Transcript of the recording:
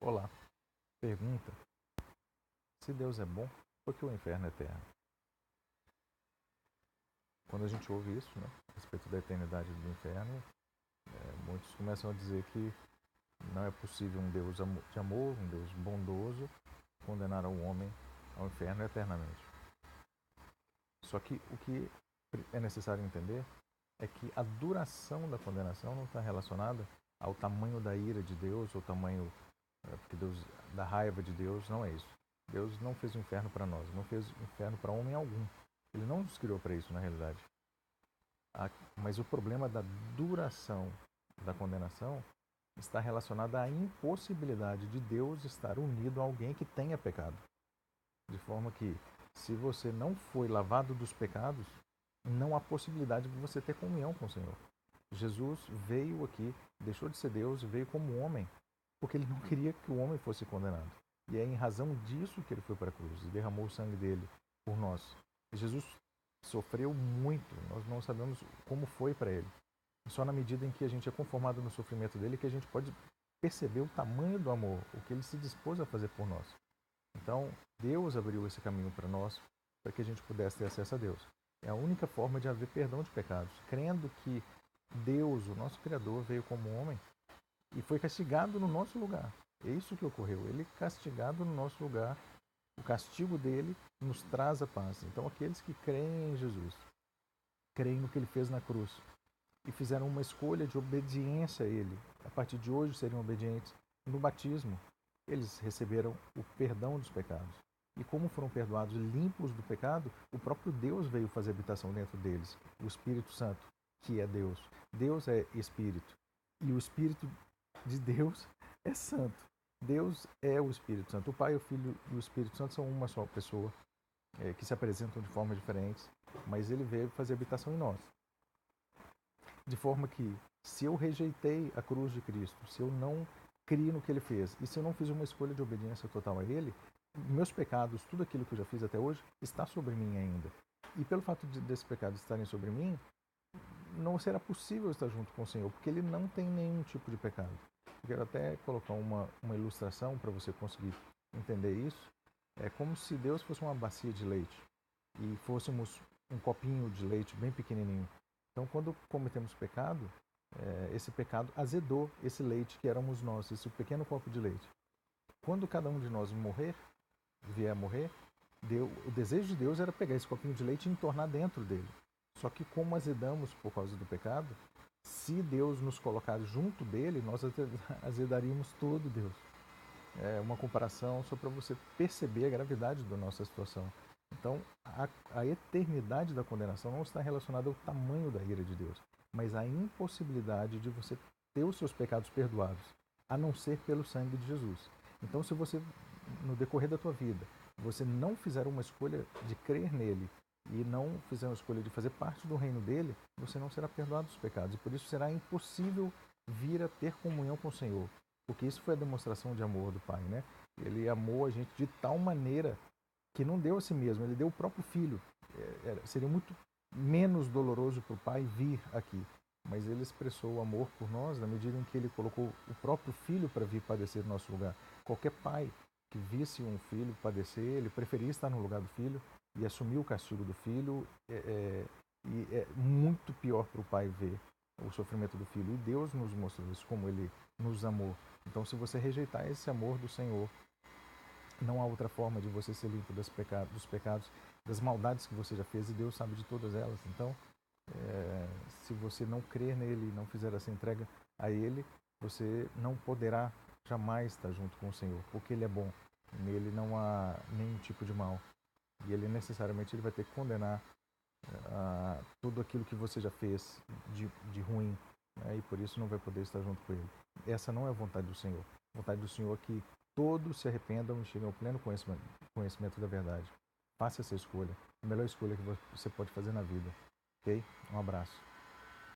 Olá, pergunta: se Deus é bom, por que o inferno é eterno? Quando a gente ouve isso, né, a respeito da eternidade do inferno, muitos começam a dizer que não é possível um Deus de amor, um Deus bondoso, condenar o homem ao inferno eternamente. Só que o que é necessário entender é que a duração da condenação não está relacionada ao tamanho da ira de Deus, ou tamanho porque Deus, da raiva de Deus, não é isso. Deus não fez o inferno para nós, não fez o inferno para homem algum. Ele não nos criou para isso, na realidade. Mas o problema da duração da condenação está relacionado à impossibilidade de Deus estar unido a alguém que tenha pecado. De forma que, se você não foi lavado dos pecados, não há possibilidade de você ter comunhão com o Senhor. Jesus veio aqui, deixou de ser Deus e veio como homem, porque ele não queria que o homem fosse condenado. E é em razão disso que ele foi para a cruz e derramou o sangue dele por nós. Jesus sofreu muito, nós não sabemos como foi para ele. Só na medida em que a gente é conformado no sofrimento dele que a gente pode perceber o tamanho do amor, o que ele se dispôs a fazer por nós. Então, Deus abriu esse caminho para nós, para que a gente pudesse ter acesso a Deus. É a única forma de haver perdão de pecados, crendo que Deus, o nosso Criador, veio como homem e foi castigado no nosso lugar. É isso que ocorreu. Ele castigado no nosso lugar, o castigo dele nos traz a paz. Então, aqueles que creem em Jesus, creem no que ele fez na cruz e fizeram uma escolha de obediência a ele, a partir de hoje seriam obedientes no batismo, eles receberam o perdão dos pecados. E como foram perdoados e limpos do pecado, o próprio Deus veio fazer habitação dentro deles, o Espírito Santo, que é Deus. Deus é Espírito. E o Espírito de Deus é santo. Deus é o Espírito Santo. O Pai, o Filho e o Espírito Santo são uma só pessoa, que se apresentam de formas diferentes, mas ele veio fazer habitação em nós. De forma que, se eu rejeitei a cruz de Cristo, se eu não criei no que ele fez, e se eu não fiz uma escolha de obediência total a ele, meus pecados, tudo aquilo que eu já fiz até hoje, está sobre mim ainda. E pelo fato desses pecados estarem sobre mim, não será possível estar junto com o Senhor, porque ele não tem nenhum tipo de pecado. Eu quero até colocar uma ilustração para você conseguir entender isso. É como se Deus fosse uma bacia de leite e fôssemos um copinho de leite bem pequenininho. Então, quando cometemos pecado, esse pecado azedou esse leite que éramos nós, esse pequeno copo de leite. Quando cada um de nós vier a morrer, o desejo de Deus era pegar esse copinho de leite e entornar dentro dele. Só que como azedamos por causa do pecado, se Deus nos colocar junto dele, nós azedaríamos todo Deus. É uma comparação só para você perceber a gravidade da nossa situação. Então, a eternidade da condenação não está relacionada ao tamanho da ira de Deus, mas à impossibilidade de você ter os seus pecados perdoados, a não ser pelo sangue de Jesus. Então, se você, no decorrer da tua vida, você não fizer uma escolha de crer nele e não fizer uma escolha de fazer parte do reino dele, você não será perdoado dos pecados. E por isso será impossível vir a ter comunhão com o Senhor. Porque isso foi a demonstração de amor do Pai, né? Ele amou a gente de tal maneira que não deu a si mesmo, ele deu o próprio Filho. Seria muito menos doloroso para o Pai vir aqui, mas ele expressou o amor por nós na medida em que ele colocou o próprio Filho para vir padecer no nosso lugar. Qualquer pai que visse um filho padecer, ele preferia estar no lugar do filho e assumir o castigo do filho. E é muito pior para o pai ver o sofrimento do filho. E Deus nos mostrou isso, como ele nos amou. Então, se você rejeitar esse amor do Senhor, não há outra forma de você ser limpo dos pecados, das maldades que você já fez, e Deus sabe de todas elas. Então, se você não crer nele, não fizer essa entrega a ele, você não poderá jamais estar junto com o Senhor, porque ele é bom. Nele não há nenhum tipo de mal. E ele necessariamente ele vai ter que condenar tudo aquilo que você já fez de ruim, né? E por isso não vai poder estar junto com ele. Essa não é a vontade do Senhor. A vontade do Senhor é que todos se arrependam e cheguem ao pleno conhecimento da verdade. Faça essa escolha. A melhor escolha que você pode fazer na vida. Ok? Um abraço.